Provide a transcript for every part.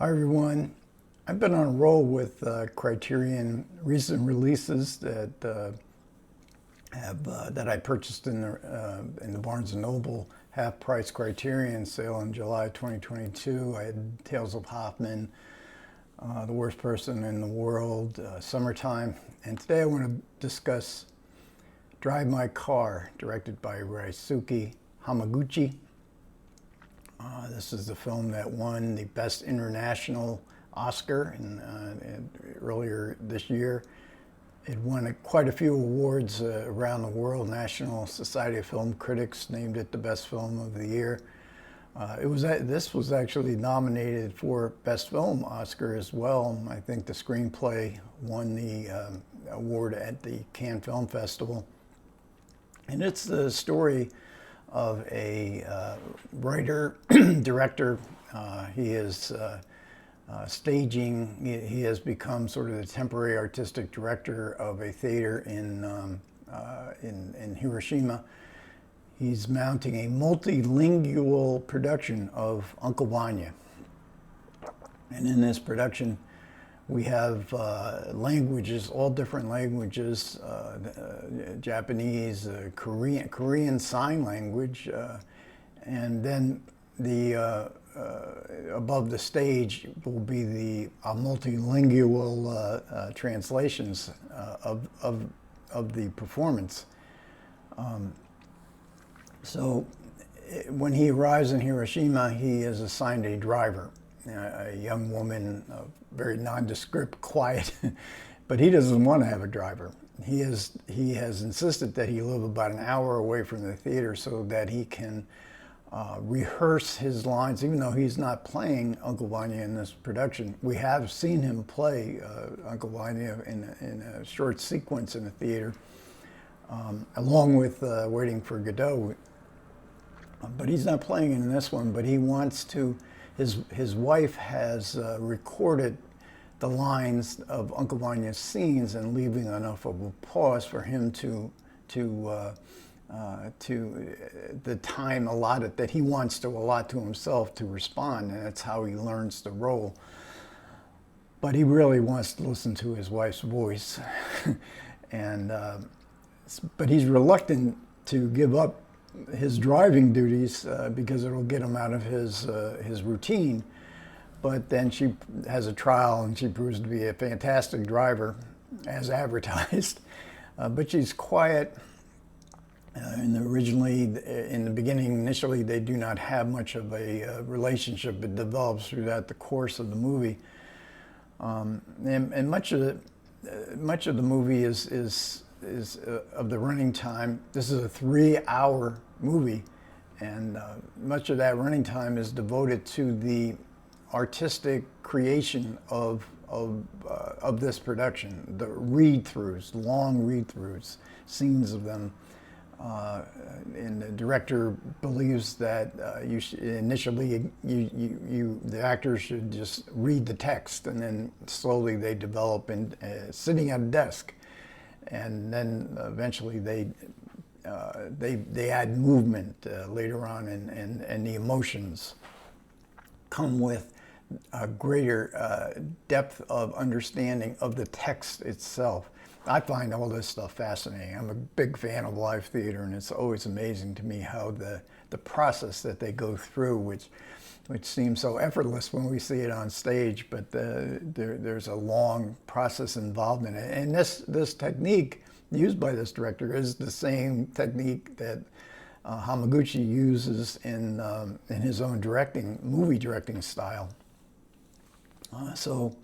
Hi everyone. I've been on a roll with Criterion recent releases that that I purchased in the Barnes and Noble half-price Criterion sale in July 2022. I had Tales of Hoffman, The Worst Person in the World, Summertime, and today I want to discuss Drive My Car, directed by Ryusuke Hamaguchi. This is the film that won the Best International Oscar earlier this year. It won quite a few awards around the world. National Society of Film Critics named it the best film of the year. This was actually nominated for Best Film Oscar as well. I think the screenplay won the award at the Cannes Film Festival. And it's the story of a writer, director. He is staging. He has become sort of the temporary artistic director of a theater in Hiroshima. He's mounting a multilingual production of Uncle Vanya. And in this production, we have languages, all different languages, Japanese, Korean Sign Language, and then above the stage will be the multilingual translations of the performance. So when he arrives in Hiroshima, he is assigned a driver, a young woman, very nondescript, quiet, but he doesn't want to have a driver. He has insisted that he live about an hour away from the theater so that he can rehearse his lines, even though he's not playing Uncle Vanya in this production. We have seen him play Uncle Vanya in a short sequence in the theater, along with Waiting for Godot. But he's not playing it in this one, but he wants to. His wife has recorded the lines of Uncle Vanya's scenes and leaving enough of a pause for him to the time allotted that he wants to allot to himself to respond, and that's how he learns the role. But he really wants to listen to his wife's voice, but he's reluctant to give up his driving duties because it'll get him out of his routine. But then she has a trial and she proves to be a fantastic driver as advertised. But she's quiet. Initially they do not have much of a relationship. It develops throughout the course of the movie. And much of the movie is of the running time. This is a 3-hour movie, and much of that running time is devoted to the artistic creation of this production. The read-throughs, long read-throughs, scenes of them. And the director believes that initially the actors should just read the text, and then slowly they develop in sitting at a desk. And then eventually they add movement later on, and the emotions come with a greater depth of understanding of the text itself. I find all this stuff fascinating. I'm a big fan of live theater, and it's always amazing to me how the process that they go through, which seems so effortless when we see it on stage, but there's a long process involved in it. And this technique used by this director is the same technique that Hamaguchi uses in his own movie directing style. So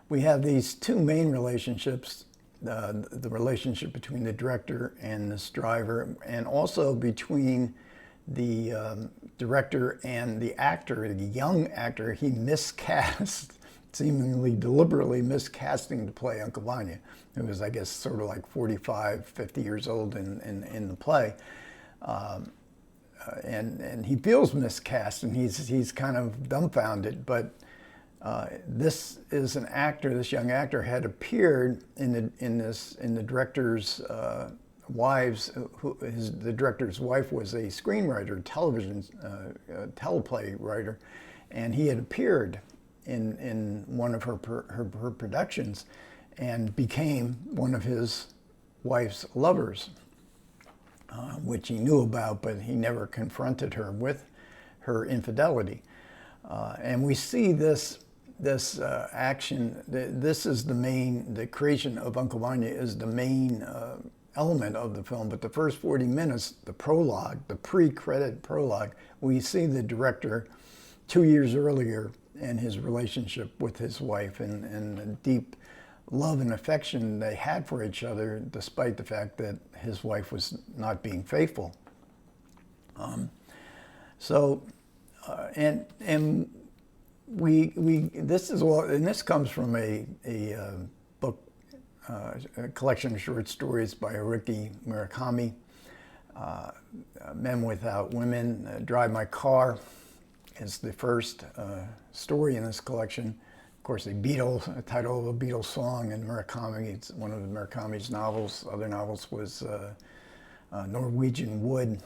we have these two main relationships, the relationship between the director and this driver, and also between the director and the actor, the young actor. He miscast, seemingly deliberately miscasting to play Uncle Vanya, who was, I guess, sort of like 45, 50 years old in the play. And he feels miscast, and he's kind of dumbfounded. But this is an actor. This young actor had appeared in the director's wives. The director's wife was a screenwriter, teleplay writer, and he had appeared in one of her productions, and became one of his wife's lovers, which he knew about, but he never confronted her with her infidelity. And we see this action. This is the creation of Uncle Vanya is the main element of the film. But the first 40 minutes, the prologue, the pre-credit prologue, we see the director 2 years earlier and his relationship with his wife, and the deep love and affection they had for each other, despite the fact that his wife was not being faithful. This comes from a book, a collection of short stories by Haruki Murakami, Men Without Women. Drive My Car is the first story in this collection. Of course, a title of a Beatles song in Murakami. It's one of Murakami's novels. Other novels was Norwegian Wood.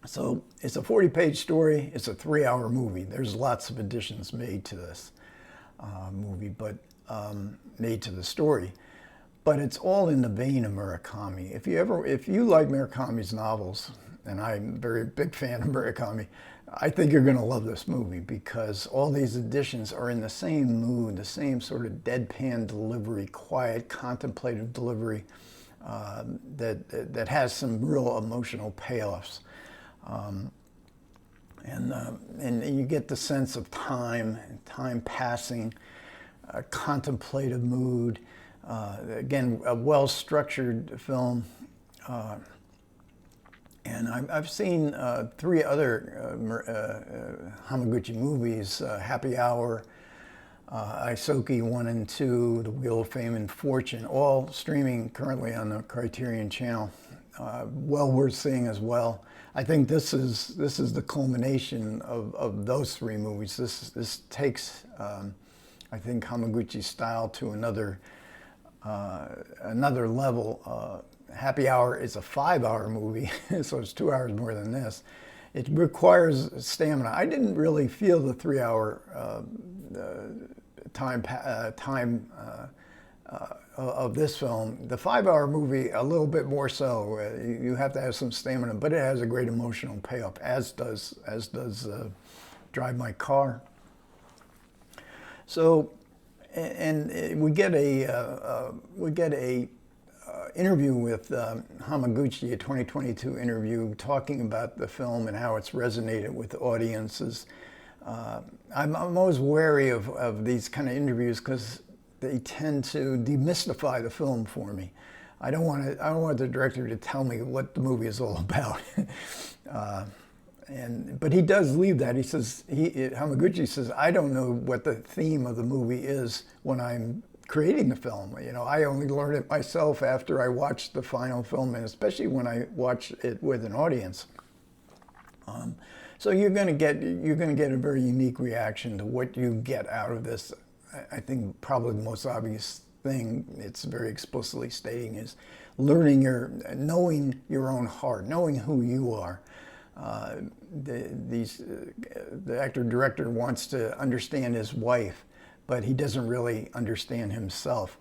So it's a 40-page story. It's a 3-hour movie. There's lots of additions made to this movie, but made to the story. But it's all in the vein of Murakami. If you like Murakami's novels, and I'm a very big fan of Murakami, I think you're going to love this movie, because all these additions are in the same mood, the same sort of deadpan delivery, quiet, contemplative delivery that has some real emotional payoffs. And you get the sense of time passing, a contemplative mood. Again, a well-structured film. And I've seen 3 other Hamaguchi movies, Happy Hour, Isoki 1 and 2, The Wheel of Fame and Fortune, all streaming currently on the Criterion channel. Well worth seeing as well. I think this is the culmination of those 3 movies. This takes, I think, Hamaguchi's style to another level. Happy Hour is a 5-hour movie, so it's 2 hours more than this. It requires stamina. I didn't really feel the 3-hour time of this film. The 5-hour movie, a little bit more so. You have to have some stamina, but it has a great emotional payoff, as does Drive My Car. So, and we get a interview with Hamaguchi, a 2022 interview, talking about the film and how it's resonated with audiences. I'm always wary of these kind of interviews, because they tend to demystify the film for me. I don't want the director to tell me what the movie is all about. But he does leave that. He says, Hamaguchi says, I don't know what the theme of the movie is when I'm creating the film. I only learn it myself after I watch the final film, and especially when I watch it with an audience. So you're going to get a very unique reaction to what you get out of this. I think probably the most obvious thing it's very explicitly stating is knowing your own heart, knowing who you are. The actor-director wants to understand his wife, but he doesn't really understand himself.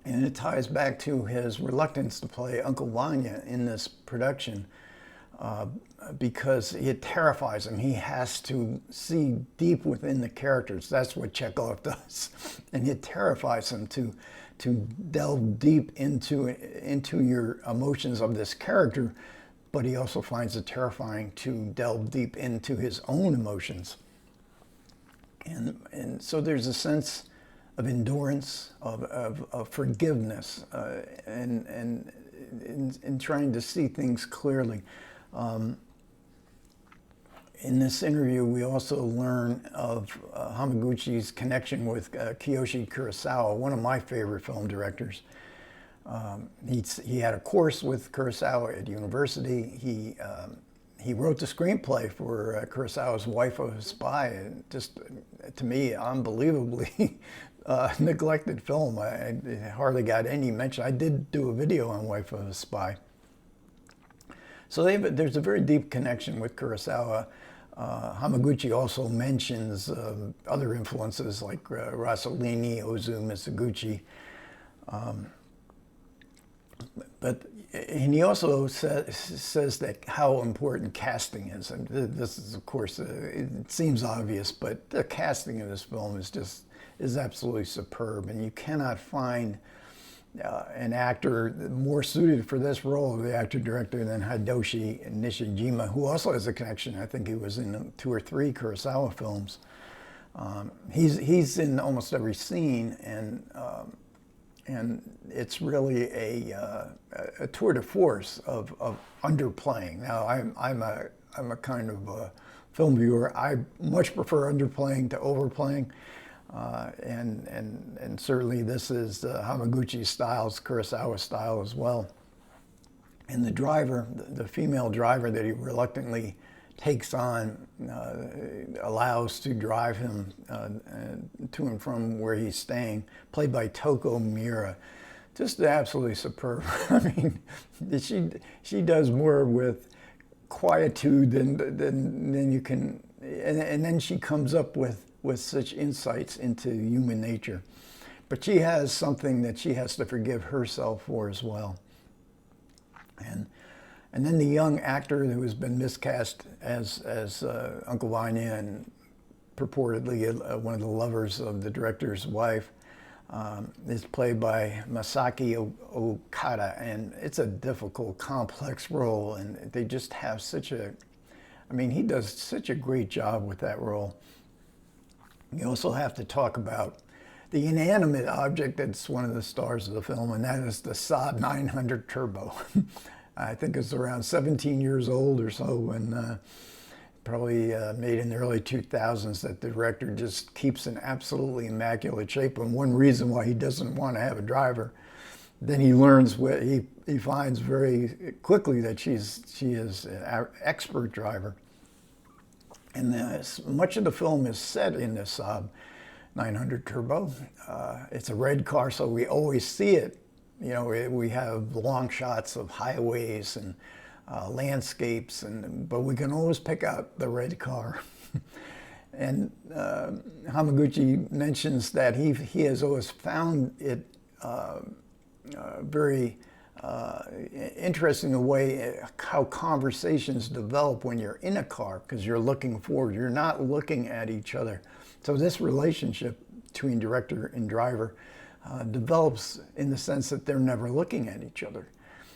And it ties back to his reluctance to play Uncle Vanya in this production, because it terrifies him. He has to see deep within the characters. That's what Chekhov does. And it terrifies him to delve deep into your emotions of this character, but he also finds it terrifying to delve deep into his own emotions. And so there's a sense of endurance, of forgiveness, and in trying to see things clearly. In this interview, we also learn of Hamaguchi's connection with Kiyoshi Kurosawa, one of my favorite film directors. He had a course with Kurosawa at university. He wrote the screenplay for Kurosawa's Wife of a Spy, and just, to me, unbelievably neglected film. It hardly got any mention. I did do a video on Wife of a Spy. So there's a very deep connection with Kurosawa. Hamaguchi also mentions other influences like Rossellini, Ozu, Mizoguchi. And he also says that how important casting is. And this is, of course, it seems obvious, but the casting in this film is absolutely superb. And you cannot find an actor more suited for this role of the actor-director than Hideyoshi Nishijima, who also has a connection. I think he was in 2 or 3 Kurosawa films. He's in almost every scene, and it's really a tour de force of underplaying. Now, I'm a kind of a film viewer. I much prefer underplaying to overplaying, and certainly this is Hamaguchi's style, Kurosawa style as well. And the driver, the female driver that he reluctantly takes on, allows to drive him to and from where he's staying, played by Toko Miura. Just absolutely superb. I mean, she does more with quietude than you can, and then she comes up with such insights into human nature. But she has something that she has to forgive herself for as well. And then the young actor who has been miscast as Uncle Vanya and purportedly one of the lovers of the director's wife is played by Masaki Okada, and it's a difficult, complex role, and they just have he does such a great job with that role. You also have to talk about the inanimate object that's one of the stars of the film, and that is the Saab 900 Turbo. I think it's around 17 years old or so, and probably made in the early 2000s, that the director just keeps in absolutely immaculate shape. And one reason why he doesn't want to have a driver, then he learns, he finds very quickly that she is an expert driver. And much of the film is set in this Saab 900 Turbo. It's a red car, so we always see it. You know, we have long shots of highways and landscapes, but we can always pick out the red car. And Hamaguchi mentions that he has always found it very interesting the way how conversations develop when you're in a car, because you're looking forward, you're not looking at each other. So this relationship between director and driver develops in the sense that they're never looking at each other.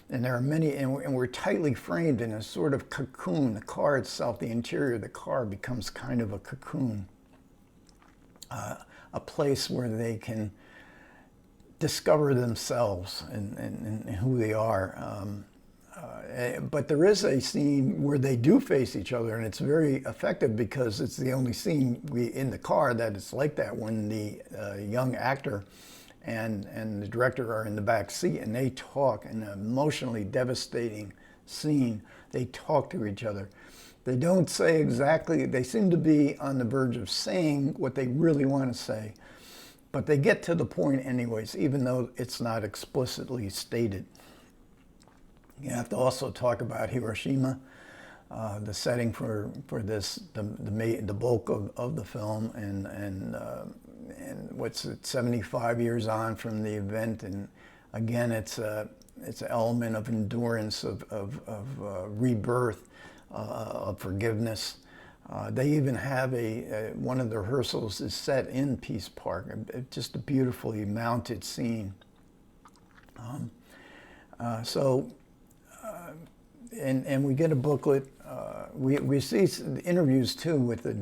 And there are many, and we're tightly framed in a sort of cocoon. The car itself, the interior of the car becomes kind of a cocoon, a place where they can discover themselves and who they are. But there is a scene where they do face each other, and it's very effective because it's the only scene in the car that it's like that, when the young actor and the director are in the back seat, and they talk in an emotionally devastating scene. They talk to each other. They don't say exactly, they seem to be on the verge of saying what they really want to say, but they get to the point anyways, even though it's not explicitly stated. You have to also talk about Hiroshima, the setting for this, the bulk of the film, and what's it, 75 years on from the event, and again it's an element of endurance, of rebirth, of forgiveness. They even have one of the rehearsals is set in Peace Park, just a beautifully mounted scene. And we get a booklet. We see interviews too with the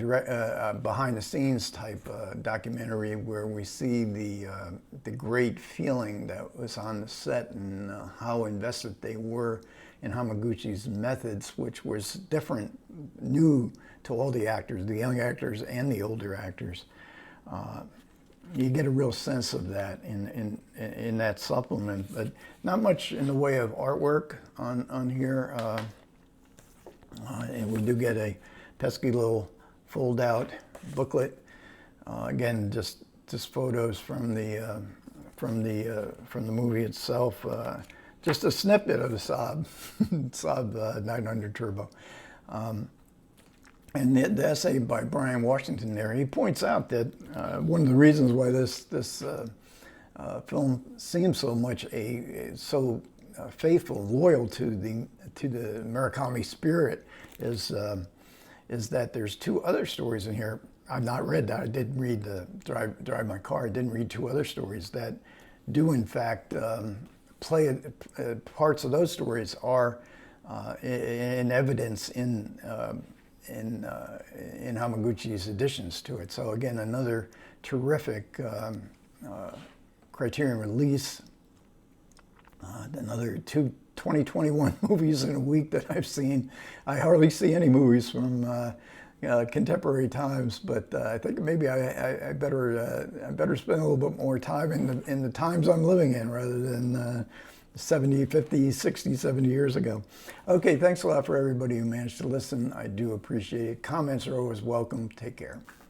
behind-the-scenes type documentary, where we see the great feeling that was on the set, and how invested they were in Hamaguchi's methods, which was different, new to all the actors, the young actors and the older actors. You get a real sense of that in that supplement, but not much in the way of artwork on here. And we do get a pesky little fold-out booklet. Again, just photos from the movie itself. Just a snippet of the Saab 900 Turbo. And the essay by Brian Washington there, he points out that one of the reasons why this film seems so much so faithful, loyal to the Murakami spirit is that there's two other stories in here. I've not read that. I did read the Drive My Car. I didn't read two other stories that do in fact play parts of those stories are in evidence in Hamaguchi's additions to it. So again, another terrific Criterion release. Another two 2021 movies in a week that I've seen. I hardly see any movies from contemporary times, but I think maybe I better spend a little bit more time in the times I'm living in rather than 70, 50, 60, 70 years ago. Okay, thanks a lot for everybody who managed to listen. I do appreciate it. Comments are always welcome. Take care.